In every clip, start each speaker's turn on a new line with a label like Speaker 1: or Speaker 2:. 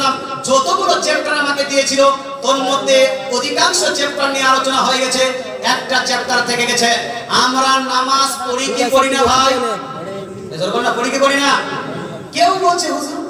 Speaker 1: সাল্লাম যতগুলো চ্যাপ্টার আমাকে দিয়েছিল তোর মধ্যে অধিকাংশ চ্যাপ্টার নিয়ে আলোচনা হয়ে গেছে, একটা চ্যাপ্টার থেকে গেছে। আমরা নামাজ পড়ি কি পড়ি না ভাই? এজন্য না পড়ি কি পড়ি না? কেউ বলছে হুজুর,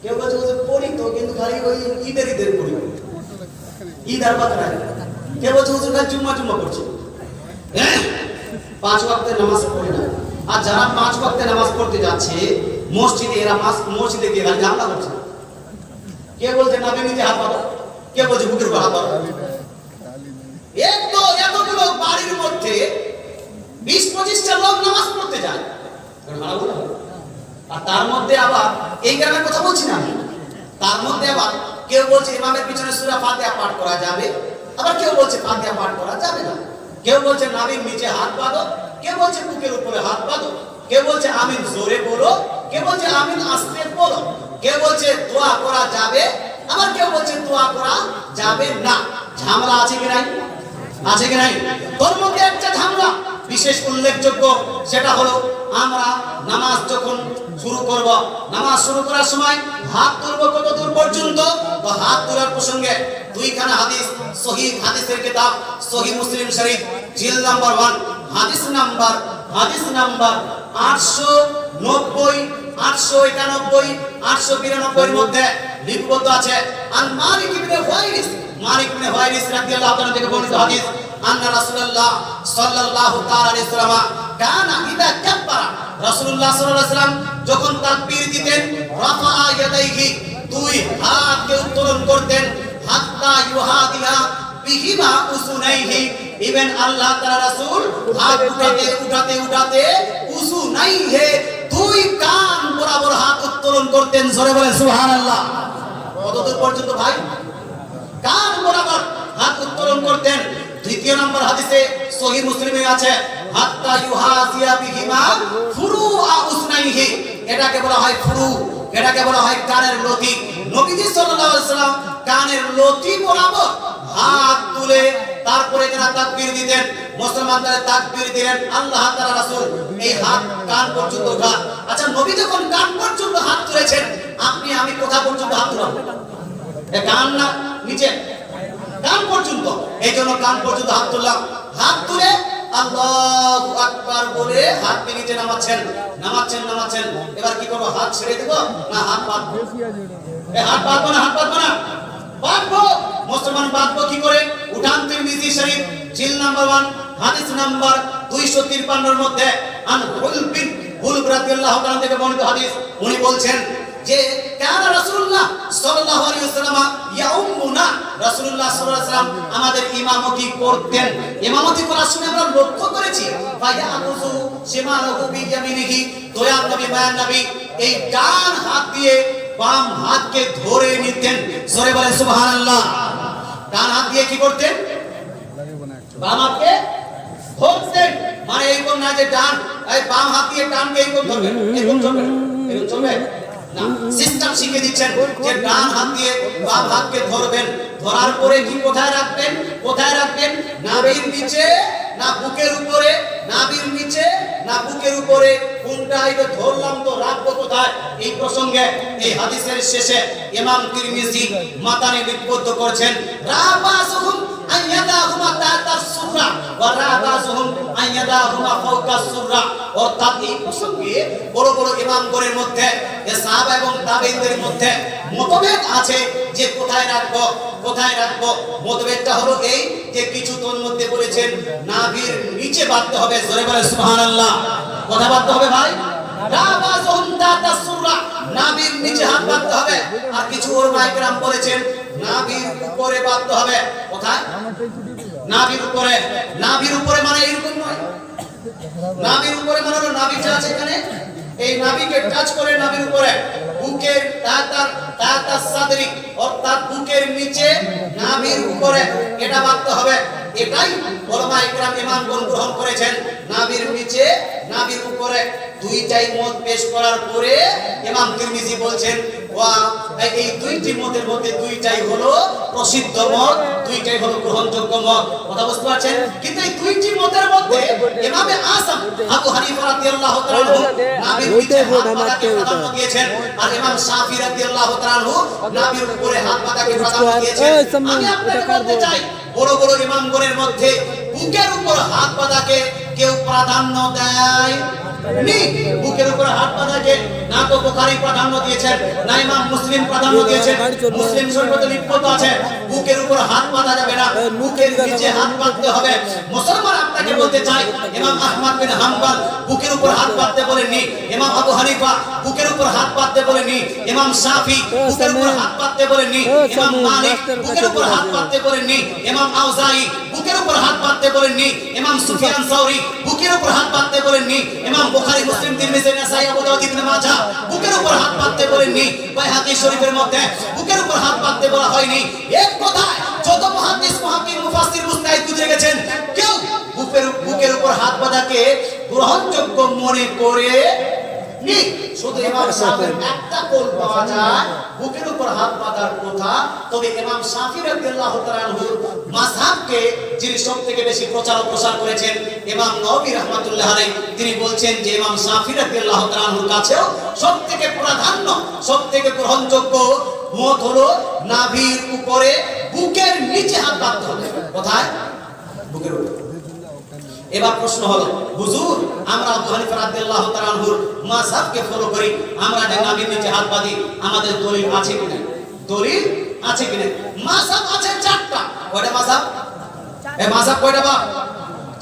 Speaker 1: কেউ বলছে হুজুর পড়ি তো, কিন্তু খালি ওই ঈদের পড়ি, ঈদ আর বাদ নাই। কেউ বলছে হুজুর খালি জুম্মা করছে, হ্যাঁ 5 ওয়াক্তের নামাজ পড়ি না। আর যারা 5 ওয়াক্তের নামাজ পড়তে যাচ্ছে মসজিদে, এরা মসজিদে গিয়ে খালি ঝামেলা করছে। কে বলছে নাবি নিচে হাত পাতো, কে বলছে বুকের উপর হাত পাতো। এতগুলো বাড়ির মধ্যে 20-25টা লোক নামাজ পড়তে যায়, আর তার মধ্যে আবার এই গ্রামের কথা বলছি না, তার মধ্যে আবার কেউ বলছে ইমামের পিছনে সূরা ফাতিহা পাঠ করা যাবে, আবার কেউ বলছে ফাতিহা পাঠ করা যাবে না। কেউ বলছে নাভির নিচে হাত বাঁধো, কেউ বলছে বুকের উপরে হাত বাঁধো, কেউ বলছে আমিন জোরে বলো, কেউ বলছে আমিন আস্তে বলো, কেউ বলছে দোয়া করা যাবে, আবার কেউ বলছে দোয়া করা যাবে না। ঝামেলা আছে কি নাই? আছে কি নাই? তোর মধ্যে একটা ঝামেলা বিশেষ উল্লেখযোগ্য, সেটা হলো আমরা নামাজ যখন শুরু করব, নামাজ শুরু করার সময় হাত তুলবো কত দূর পর্যন্ত? তো হাত তোলার প্রসঙ্গে দুইখানা হাদিস, সহিহ হাদিসের কিতাব সহিহ মুসলিম শরীফ জিলদ নাম্বার 1 হাদিস নাম্বার 890, 891, 892 এর মধ্যে লিপিবদ্ধ আছে। আন মালিক ইবনে হুয়াইরিস রাদিয়াল্লাহু তাআলা থেকে বর্ণিত হাদিস, আন্না রাসূলুল্লাহ সাল্লাল্লাহু তাআলা আলাইহি ওয়াসাল্লাম কানা ইদা কাব্বারা, রাসূলুল্লাহ সাল্লাল্লাহু আলাইহি ওয়াসাল্লাম যখন তাকবীর দিতেন, রাফা ইয়াদাইহি, দুই হাতকে উত্তোলন করতেন, হাত্তা ইউহাদিহা বিহিমা উসুনাইহি, ইবেন আল্লাহ তাআলা রাসূল হাত উঠাতে উসুনাইহি, দুই কান বরাবর হাত উত্তোলন করতেন। জোরে বলেন সুবহানাল্লাহ। কতদূর পর্যন্ত ভাই? কান বরাবর হাত উত্তোলন করতেন। দ্বিতীয় নম্বর হাদিসে সহিহ মুসলিমে আছে, হাত্তা ইউহাদিয়া বিহিমা ফুরুআ উসনাইহি, এটাকে বলা হয় ফুরু, এটাকে বলা হয় কানের লতি। নবীজি সাল্লাল্লাহু আলাইহি ওয়াসাল্লাম কানের লতি বরাবর হাত তুলে তারপরে যারা তাকবীর দিতেন, মুসলমানদের তাকবীর দিলেন, আল্লাহ তাআলা রাসূল এই হাত কান পর্যন্ত উঠা। আচ্ছা, নবী যখন কান পর্যন্ত হাত তুলেছেন, আপনি আমি কোথা পর্যন্ত হাত তুলব? কান না নিচে? কান পর্যন্ত। এইজন্য কান পর্যন্ত হাত তুললাম। হাত তুলে আল্লাহু আকবার বলে হাত নিচে নামাচ্ছেন। এবার কি করব? হাত ছেড়ে দেব না হাত বাঁধবো? হাত বাঁধবো না, বাঁধবো। মুসলমান বাঁধবো কি করে? উঠান তিরমিজি শরীফ জিলদ নাম্বার 1 হাদিস নাম্বার 253 এর মধ্যে আন হুলব রাদিয়াল্লাহু তাআলা থেকে বর্ণিত হাদিস, উনি বলছেন যে কানা রাসূলুল্লাহ সাল্লাল্লাহু আলাইহি ওয়াসাল্লাম ইয়াউমুনা, রাসূলুল্লাহ সাল্লাল্লাহু আলাইহি ওয়াসাল্লাম আমাদের ইমামতি করতেন। ইমামতি করার সময় আমরা লক্ষ্য করেছি ফায়াকুযু শিমালহু বিয়ামিনিহি, দয়ার নবী মায়ার নবী এই ডান হাত দিয়ে বাম হাতকে ধরে নিতেন। জোরে বলেন সুবহানাল্লাহ। ডান হাত দিয়ে কি করতেন? বাম হাতকে ধরতেন। মানে এইরকম না যে ডান এই বাম হাত দিয়ে ডানকে এইরকম ধরবেন, এরকম চলবে না। সিস্টেম শিখে দিচ্ছেন যে ডান হাত দিয়ে বাম হাতকে ধরবেন, ধরার পরে কি কোথায় রাখবেন? নাভির নিচে না বুকের উপরে? নাভির নিচে না বুকের উপরে? কোনটা? এটা ধরলাম তো রাখবো কোথায়? এই প্রসঙ্গে এই হাদিসের শেষে ইমাম তিরমিজি মাতানে লিপিবদ্ধ করেছেন, রাবাসুহুম আইয়াদাহুমা তাতা সুররা ওয়া রাবাসুহুম আইয়াদাহুমা ফাওকা সুররা। অর্থাৎ এই প্রসঙ্গে বড় বড় ইমামগণের মধ্যে, সাহাবা এবং তাবেঈনদের মধ্যে মতভেদ আছে যে কোথায় রাখবো। মতভেদটা হলো এই যে কিছু তোর মধ্যে বলেছেন নাভির নিচে বাঁধতে হবে। জোরে বলে সুবহানাল্লাহ। কথা বাঁধতে হবে ভাই, রাবাসুহুম তাতা সুররা, নাভির নিচে হাত বাঁধতে হবে। আর কিছু ওলামায়ে কেরাম বলেছেন নাভির উপরে বাঁধতে হবে। কোথায়? নাভির উপরে মানে এরকম নয়। নাভির উপরে মানে হলো নাভিটা আছে এখানে, এই নাভিকে টাচ করে নাভির উপরে, বুকের তাতা সাদরি অর্থাৎ বুকের নিচে নাভির উপরে এটা বাঁধতে হবে। এটাই ওলামায়ে কেরাম ইমামগণ গ্রহণ করেছেন। নাভির নিচে নাভির উপরে দুইটাই মত পেশ করার পরে ইমাম তিরমিজি বলছেন এই দুইটি মতের মধ্যে দুইটাই হলো প্রসিদ্ধ মত, দুইটাই হলো গ্রহণযোগ্য মত। কথা বুঝতে পারছেন? কিন্তু এই দুইটি মতের মধ্যে ইমামে আযম আবু হানিফা রাদিয়াল্লাহু তাআলা নাবির নিচে হাত পাতাকে প্রাধান্য দিয়েছেন, আর ইমাম শাফি রাদিয়াল্লাহু তাআলা নাবির উপরে হাত পাতাকে প্রাধান্য দিয়েছেন। আমি আপনাকে বলতে চাই, বড় বড় ইমামগণের মধ্যে বুকের উপর হাত পাতাকে কেউ প্রাধান্য দেয় নি। বুকের উপর হাত পাতাকে না তো বুখারী প্রাধান্য দিয়েছেন, না ইমাম মুসলিম প্রাধান্য দিয়েছেন। মুসলিম শরীয়তে লিখিত আছে বুকের উপর হাত পাতা যাবে না, বুকের নিচে হাত পাততে হবে। মুসলমান আপনাকে বলতে চাই, ইমাম আহমদ বিন হাম্বল বুকের উপর হাত পাততে বলেননি, ইমাম আবু হানিফা বুকের উপর হাত পাততে বলেননি, ইমাম শাফি বুকের উপর হাত পাততে বলেননি, ইমাম মালিক বুকের উপর হাত পাততে বলেননি, ইমাম আউজাই বুকের উপর হাত পাততে বলেননি, ইমাম সুফিয়ান সাউরি বুকের উপর হাত পাততে বলেননি, ইমাম বুখারী মুসলিম তিরমিজি নাসাই আবু দাউদ ইবনে মাজাহ বুকের উপর হাত পাততে বলেননি, বাইহাকী শরীফের মধ্যে বুকের উপর হাত পাততে বলা হয়নি। এক কথায় যত মুহাদ্দিস মুহাক্কিক মুফাসসির মুস্তাহিদ বুঝে গেছেন, কেউ বুকের উপর হাত পাতাকে গ্রহণযোগ্য মনে করে নি। শুধু ইমাম শাফির একটা কল পাওয়া যায় বুকের উপর হাত পাতার কথা। তবে ইমাম শাফি রাদিয়াল্লাহু তাআলা আনহু মাযহাবকে যিনি সবথেকে বেশি প্রচার ও প্রসার করেছেন, ইমাম নববী রাহমাতুল্লাহ আলাইহি, তিনি বলছেন যে ইমাম শাফি রাদিয়াল্লাহু তাআলা আনহুর কাছেও সবথেকে প্রাধান্য, সবথেকে গ্রহণযোগ্য মত হলো নাভির উপরে বুকের নিচে হাত বাঁধতে হবে। কোথায়? বুকের উপরে। এবার প্রশ্ন হলো, হুজুর আমরা আবু হানিফা রাদিয়াল্লাহু তাআলা আনহুর মাযহাবকে ফলো করি, আমরা যে নাভির নিচে হাত বাঁধি, আমাদের দলিল আছে কিনা? দলিল আছে কিনা? মাযহাব আছে চারটা। কয়টা মাযহাব? এই মাযহাব কয়টা বাপ?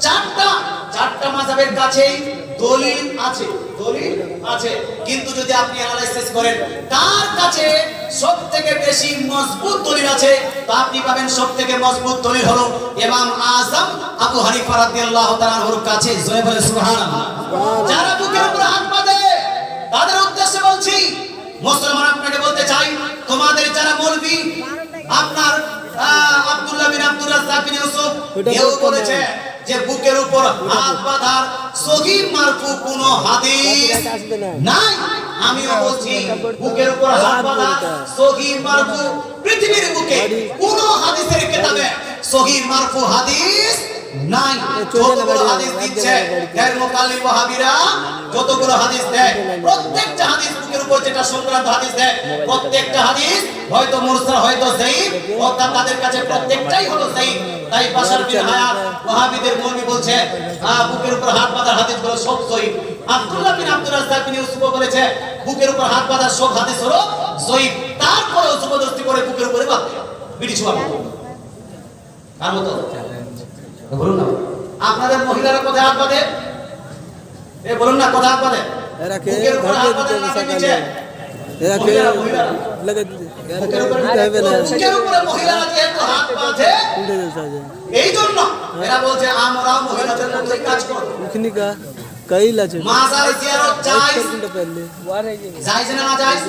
Speaker 1: চারটা। চারটা মাযহাবের কাছেই দলিল আছে, দলিল আছে। কিন্তু যদি আপনি অ্যানালাইসিস করেন কার কাছে সবথেকে বেশি মজবুত দলিল আছে, তা আপনি পাবেন সবথেকে মজবুত দলিল হলো ইমাম আযম আবু হানিফা রাদিয়াল্লাহু তাআলা আনহুর কাছে। জয় বলে সুবহানাল্লাহ। যারা বুকের উপর হাত বাঁধে তাদের উদ্দেশ্যে বলছি, মুসলমান আপনাকে বলতে চাই, তোমাদের যারা মৌলভী আপনার আব্দুল্লাহ বিন আব্দুর রাজ্জাক বিন ইউসুফ এও বলেছে যে বুকের উপর হাত বাঁধার সহিহ মারফু কোনো হাদিস নাই। আমিও বলছি বুকের উপর হাত বাঁধা সহিহ মারফু পৃথিবীর বুকে কোনো হাদিসের কিতাবে সহিহ মারফু হাদিস নাই। যতগুলো হাদিস দিচ্ছে গায়র মুকাল্লিদ ওয়াহাবিরা, যতগুলো হাদিস দেয় প্রত্যেকটা হাদিস বুকের উপর যেটা সংক্রান্ত হাদিস দেয়, প্রত্যেকটা হাদিস হয়তো মুরসাল হয়তো যায়ীফ, অর্থাৎ তাদের কাছে প্রত্যেকটাই হলো যায়ীফ। তাই বাশার বিন হায়াত ওয়াহাবিদের মৌলভী বলছে বুকের উপর হাত বাঁধার হাদিসগুলো সব যায়ীফ। আব্দুল্লাহ বিন আব্দুর রাজ্জাক বিন ইউসুফ বলেছে বুকের উপর হাত বাঁধার সব হাদিস হলো যায়ীফ। তারপরেও জবরদস্তি করে বুকের উপরে বাঁধে বিড়ি ছোঁয়া মতো। কার মতো? বলুন না, আপনাদের মহিলারা কোথায় হাত বাঁধে? বলুন না, কোথায় হাত বাঁধে? বুকের উপর হাত বাঁধে না নিচে? বুকের উপরে মহিলারা যেহেতু হাত বাঁধে, এই জন্য এরা বলছে আমরাও মহিলাদের মধ্যে কাজ করব। মাজার জিয়ারত জায়েজ, জায়েজ না না জায়েজ?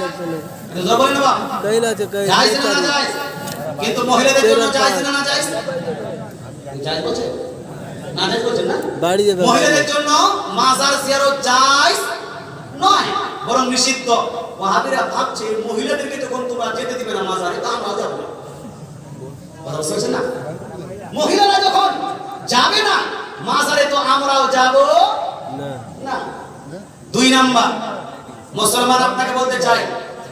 Speaker 1: জোর বলেন না, জায়েজ না না জায়েজ? কিন্তু মহিলাদের জন্য জায়েজ না না জায়েজ? জায়েজ বলছে না, জায়েজ বলছেন না? মহিলাদের জন্য মাজার জিয়ারত জায়েজ নয়, বরং নিষিদ্ধ। ওয়াহাবিরা ভাবছে মহিলাদেরকে যখন তোমরা যেতে দিবে না মাজারে, তা আমরা যাব না। কথা বুঝছেন না? মহিলারা যখন যাবে না মাজারে, তো আমরাও যাব না। দুই নাম্বার, মুসলমান আপনাকে বলতে চাই,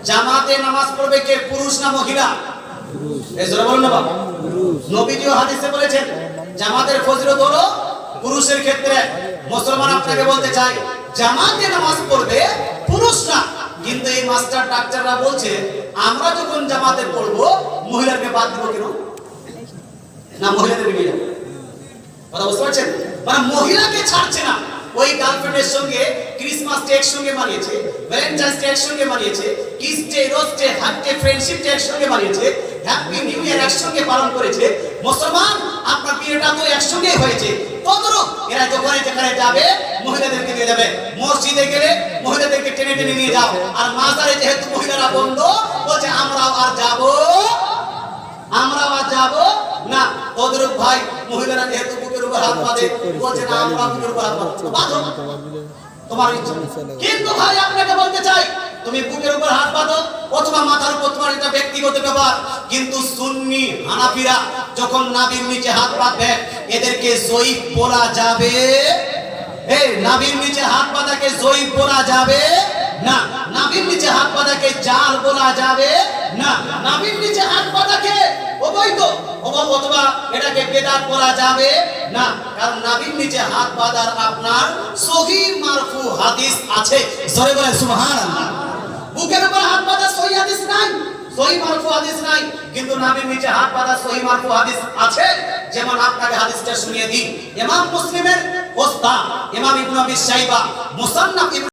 Speaker 1: জামাতে নামাজ পড়বে কে, পুরুষ না মহিলা? এই জোরে বলুন না বাবা। নবীজিও হাদিসে বলেছেন জামাতের ফজিলত হলো পুরুষের ক্ষেত্রে। মুসলমান আপনাকে বলতে চাই, জামাতে নামাজ পড়বে পুরুষরা, কিন্তু এই মাস্টার ডাক্তাররা বলছে আমরা যখন জামাতে পড়বো মহিলাকে বাদ দিব কেন? না মহিলাদের নিয়ে যাবো। কথা বুঝতে পারছেন? মানে মহিলাকে ছাড়ছে না। ওই গার্লফ্রেন্ডের সঙ্গে ক্রিসমাস ডে একসঙ্গে মানিয়েছে, ভ্যালেন্টাইন্স ডে একসঙ্গে মানিয়েছে, kiss day, rose day, heart day, friendship day একসঙ্গে মানিয়েছে, হ্যাপি নিউ ইয়ার একসঙ্গে পালন করেছে। মুসলমান আপনার বিয়েটা তো একসঙ্গে হয়েছে, ততরূপ এরা যখন যেখানে যাবে মহিলাদেরকে নিয়ে যাবে। মসজিদে গেলে মহিলাদেরকে টেনে টেনে নিয়ে যাও, আর মাজারে যেহেতু মহিলারা বন্ধ, বলছে আমরাও আর যাব না। তদরূপ ভাই মহিলারা যেহেতু বুকের উপর হাত বাঁধে, বলছে না আমরা বুকের উপর হাত বাঁধবো, তোমার ইচ্ছা। কিন্তু ভাই আপনাকে বলতে চাই, তুমি বুকের উপর হাত বাঁধো অথবা মাথার উপর, তোমার এটা ব্যক্তিগত ব্যাপার। কিন্তু সুন্নি হানাফিরা যখন নাভির নিচে হাত বাঁধবে এদেরকে জয়ীফ বলা যাবে, এই নাভির নিচে হাত বাঁধাকে জয়ীফ বলা যাবে না, নাভির নিচে হাত বাঁধাকে জাল বলা যাবে না, নাভির নিচে হাত বাঁধাকে অবৈধ অথবা এটাকে বেদাত বলা যাবে না, কারণ নাভির নিচে হাত বাঁধার আপনার সহিহ মারফু হাদিস আছে। জোরে বলেন সুবহানাল্লাহ। বুকের উপর হাত বাঁধা সহিহ হাদিস নাই, সহিহ মারফু হাদিস নাই, কিন্তু নাভির নিচে হাত বাঁধা সহিহ মারফু হাদিস আছে। যেমন আপনাকে হাদিসটা শুনিয়ে দিই, ইমাম মুসলিমের ওস্তাদ ইমাম ইবনে আবি শাইবা মুসান্নাফ